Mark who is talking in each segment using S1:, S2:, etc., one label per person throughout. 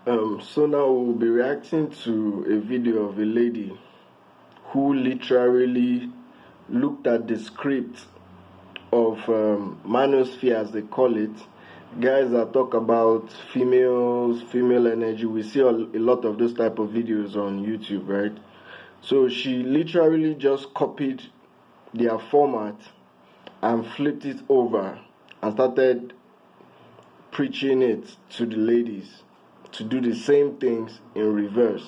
S1: So now we'll be reacting to a video of a lady who literally looked at the script of Manosphere, as they call it. Guys that talk about females, female energy. We see a lot of those type of videos on YouTube, right? So she literally just copied their format and flipped it over and started preaching it to the ladies to do the same things in reverse.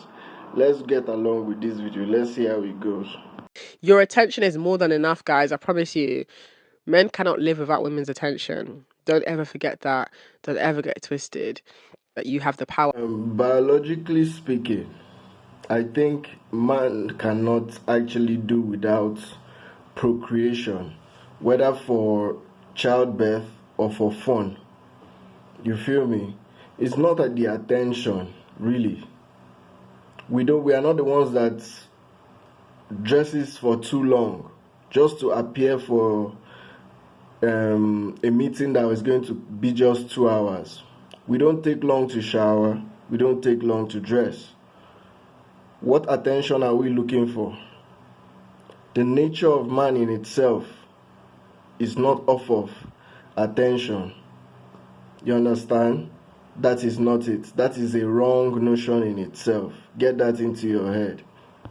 S1: Let's get along with this video. Let's see how it goes.
S2: Your attention is more than enough, guys. I promise you. Men cannot live without women's attention. Don't ever forget that. Don't ever get twisted that you have the power.
S1: Biologically speaking, I think man cannot actually do without procreation, whether for childbirth or for fun. You feel me? It's not at the attention, really. We are not the ones that dresses for too long just to appear for a meeting that was going to be just 2 hours. We don't take long to shower. We don't take long to dress. What attention are we looking for? The nature of man in itself is not off of attention. You understand? That is not it. That is a wrong notion in itself. Get that into your head.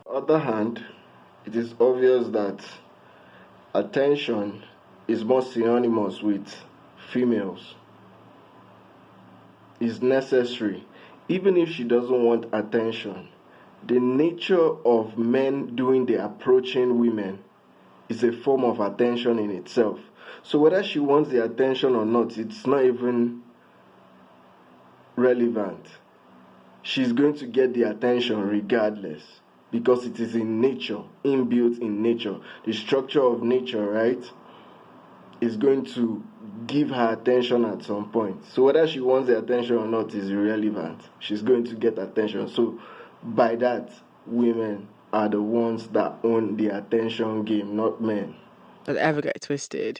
S1: On the other hand, it is obvious that attention is more synonymous with females. Is necessary. Even if she doesn't want attention, the nature of men doing the approaching women is a form of attention in itself. So whether she wants the attention or not, it's not even relevant. She's going to get the attention regardless, because it is in nature, inbuilt in nature. The structure of nature, right, is going to give her attention at some point. So whether she wants the attention or not is irrelevant. She's going to get attention. So by that, women are the ones that own the attention game, not men.
S2: Don't ever get twisted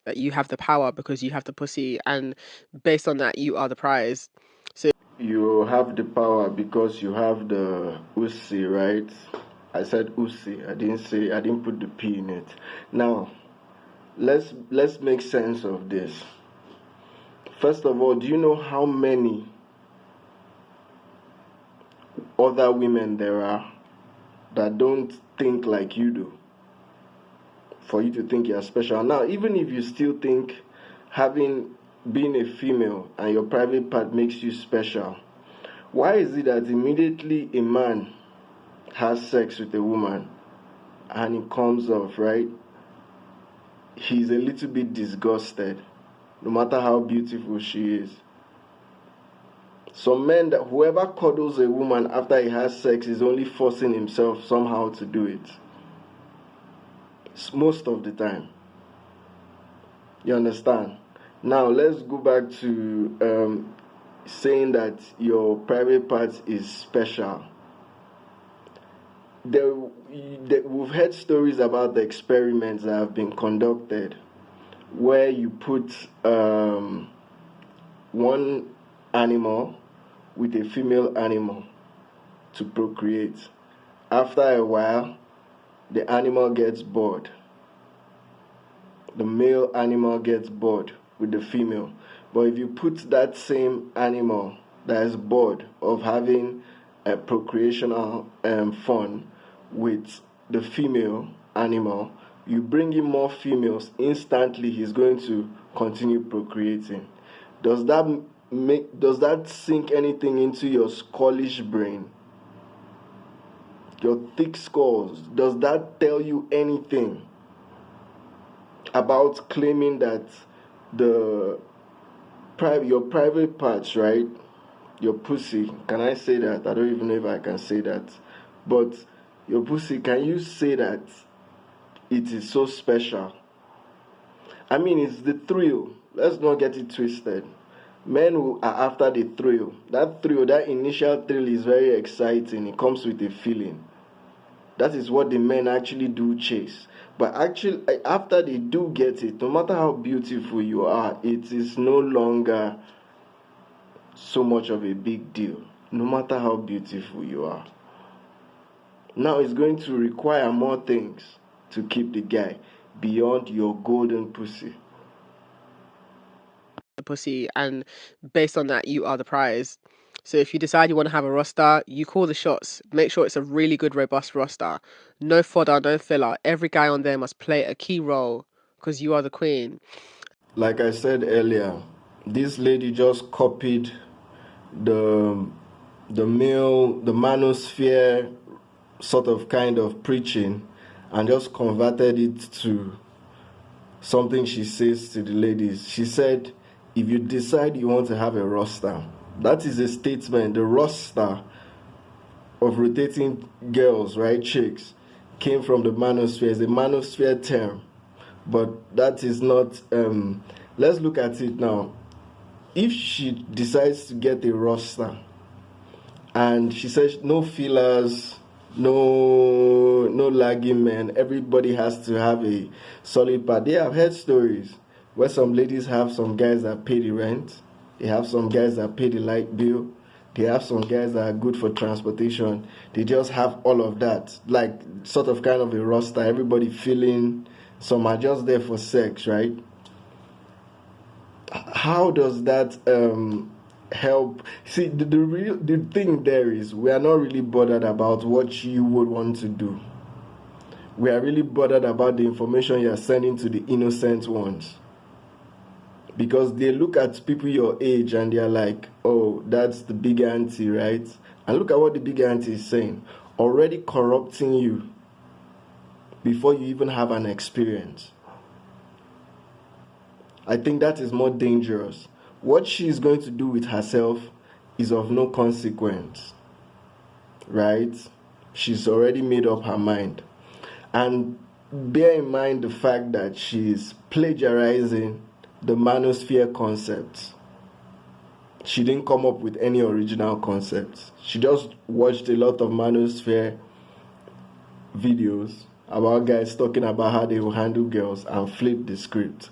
S2: that you have the power because you have the pussy, and based on that, you are the prize. So
S1: you have the power because you have the usi, right? I said usi. I didn't put the P in it. Now, let's make sense of this. First of all, do you know how many other women there are that don't think like you do for you to think you're special? Now, even if you still think being a female and your private part makes you special, why is it that immediately a man has sex with a woman and it comes off, right, he's a little bit disgusted, no matter how beautiful she is? Some men, that whoever cuddles a woman after he has sex is only forcing himself somehow to do it. Most of the time. You understand? Now let's go back to saying that your private part is special. We've heard stories about the experiments that have been conducted where you put one animal with a female animal to procreate. After a while, the animal gets bored. The male animal gets bored with the female. But if you put that same animal that is bored of having a procreational fun with the female animal, you bring in more females, instantly he's going to continue procreating. Does that sink anything into your skullish brain? Your thick skulls? Does that tell you anything about claiming that your private parts, right, your pussy, can I say that? I don't even know if I can say that. But your pussy, can you say that it is so special? I mean, it's the thrill. Let's not get it twisted. Men who are after the thrill. That initial thrill is very exciting. It comes with a feeling. That is what the men actually do chase. But actually, after they do get it, no matter how beautiful you are, it is no longer so much of a big deal. no matter how beautiful you are. Now it's going to require more things to keep the guy beyond your golden pussy.
S2: Pussy, and based on that, you are the prize. So if you decide you want to have a roster, you call the shots. Make sure it's a really good, robust roster. No fodder, no filler. Every guy on there must play a key role because you are the queen.
S1: Like I said earlier, this lady just copied the manosphere sort of kind of preaching and just converted it to something she says to the ladies. She said, if you decide you want to have a roster, that is a statement. The roster of rotating girls, right, chicks, came from the manosphere. It's a manosphere term, but that is not. Let's look at it now. If she decides to get a roster, and she says no fillers, no lagging men, everybody has to have a solid part. They have heard stories where some ladies have some guys that pay the rent, they have some guys that pay the light bill, they have some guys that are good for transportation. They just have all of that, like sort of kind of a roster, everybody feeling. Some are just there for sex, right? How does that help? See, the thing there is, we are not really bothered about what you would want to do. We are really bothered about the information you are sending to the innocent ones, because they look at people your age and they are like, oh, that's the big auntie, right? And look at what the big auntie is saying, already corrupting you before you even have an experience. I think that is more dangerous. What she is going to do with herself is of no consequence, right? She's already made up her mind. And bear in mind the fact that she's plagiarizing the manosphere concept. She didn't come up with any original concepts. She just watched a lot of manosphere videos about guys talking about how they will handle girls and flip the script.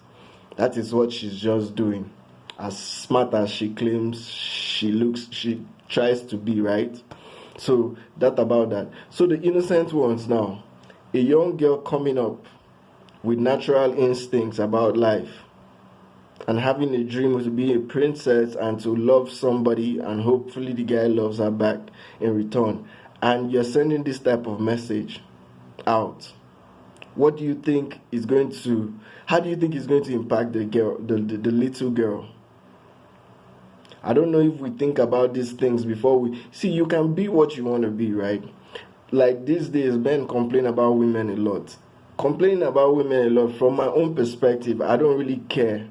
S1: That is what she's just doing. As smart as she claims she tries to be, right? So that about that. So the innocent ones now, a young girl coming up with natural instincts about life and having a dream to be a princess and to love somebody, and hopefully the guy loves her back in return. And you're sending this type of message out. What do you think is going to, how do you think it's going to impact the girl, the little girl? I don't know if we think about these things before we, see, you can be what you want to be, right? Like these days, men complain about women a lot. Complaining about women a lot, from my own perspective, I don't really care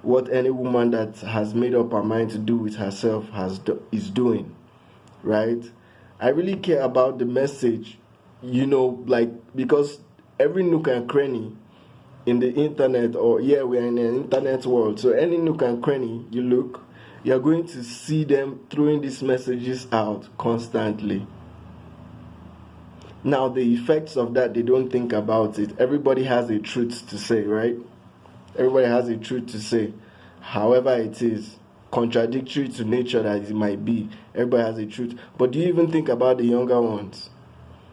S1: what any woman that has made up her mind to do with herself is doing, right? I really care about the message, like, because every nook and cranny in the internet, or we're in an internet world, so any nook and cranny you look, you're going to see them throwing these messages out constantly. Now the effects of that, they don't think about it. Everybody has a truth to say, right? Everybody has a truth to say, however it is, contradictory to nature that it might be. Everybody has a truth. But do you even think about the younger ones?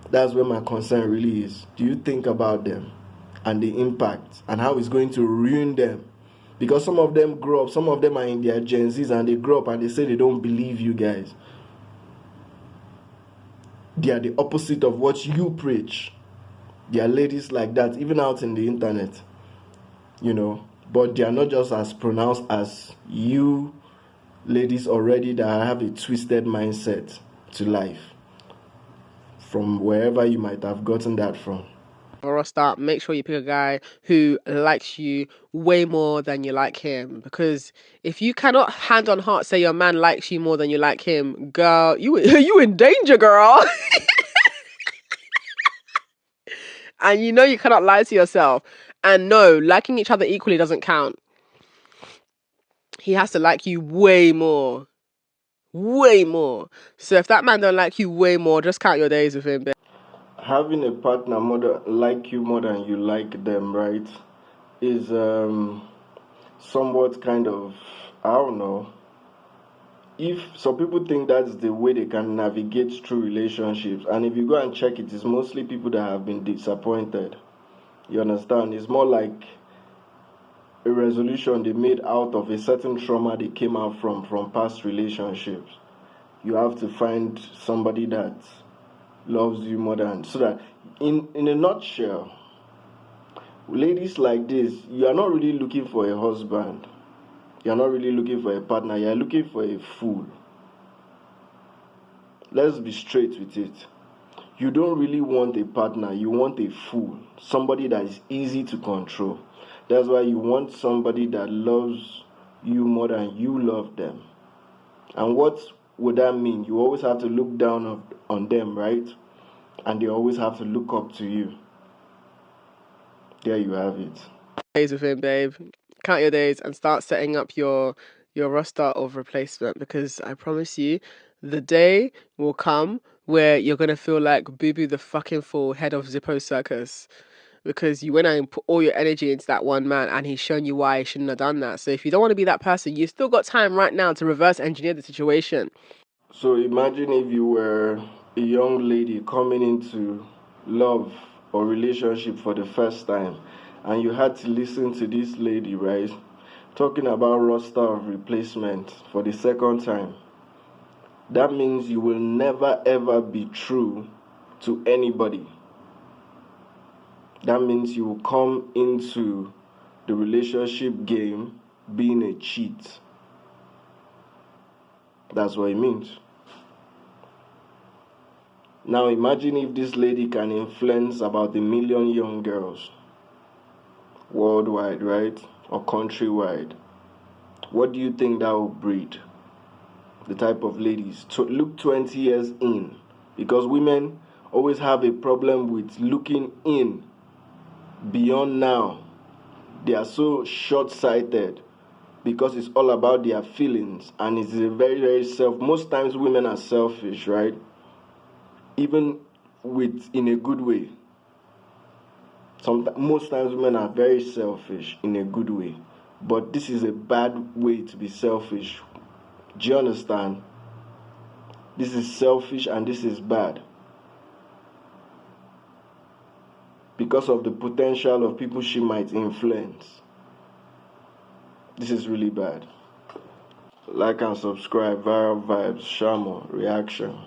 S1: That's where my concern really is. Do you think about them and the impact and how it's going to ruin them? Because some of them grow up, some of them are in their Gen Zs, and they grow up and they say they don't believe you guys. They are the opposite of what you preach. There are ladies like that, even out in the internet, but they are not just as pronounced as you ladies already that have a twisted mindset to life, from wherever you might have gotten that from.
S2: Roster, make sure you pick a guy who likes you way more than you like him. Because if you cannot hand on heart say your man likes you more than you like him, girl, you in danger, girl. And you cannot lie to yourself. And no, liking each other equally doesn't count. He has to like you way more. Way more. So if that man don't like you way more, just count your days with him, babe.
S1: Having a partner like you more than you like them, right, is somewhat kind of, I don't know. if some people think that's the way they can navigate through relationships, and if you go and check it, it's mostly people that have been disappointed. You understand? It's more like a resolution they made out of a certain trauma they came out from past relationships. You have to find somebody that loves you more than, so that in a nutshell, ladies like this, you are not really looking for a husband, you're not really looking for a partner, you're looking for a fool. Let's be straight with it. You don't really want a partner, you want a fool, somebody that is easy to control. That's why you want somebody that loves you more than you love them. And what would that mean? You always have to look down on them, right? And they always have to look up to you. There you have it.
S2: Days with him, babe. Count your days and start setting up your roster of replacement, because I promise you, the day will come where you're gonna feel like Boo the fucking fool, head of Zippo Circus, because you went out and put all your energy into that one man, and he's shown you why he shouldn't have done that. So if you don't want to be that person, you still got time right now to reverse engineer the situation.
S1: So imagine if you were a young lady coming into love or relationship for the first time, and you had to listen to this lady, right, talking about roster of replacement for the second time. That means you will never ever be true to anybody. That means you will come into the relationship game being a cheat. That's what it means. Now imagine if this lady can influence about 1 million young girls worldwide, right? Or countrywide. What do you think that will breed? The type of ladies. Look 20 years in. Because women always have a problem with looking in beyond now. They are so short-sighted because it's all about their feelings, and it's a very, very most times women are selfish, right? Even in a good way. Most times women are very selfish in a good way, but this is a bad way to be selfish. Do you understand? This is selfish and this is bad, because of the potential of people she might influence. This is really bad. Like and subscribe. Viral Vibes, Shamo, Reaction.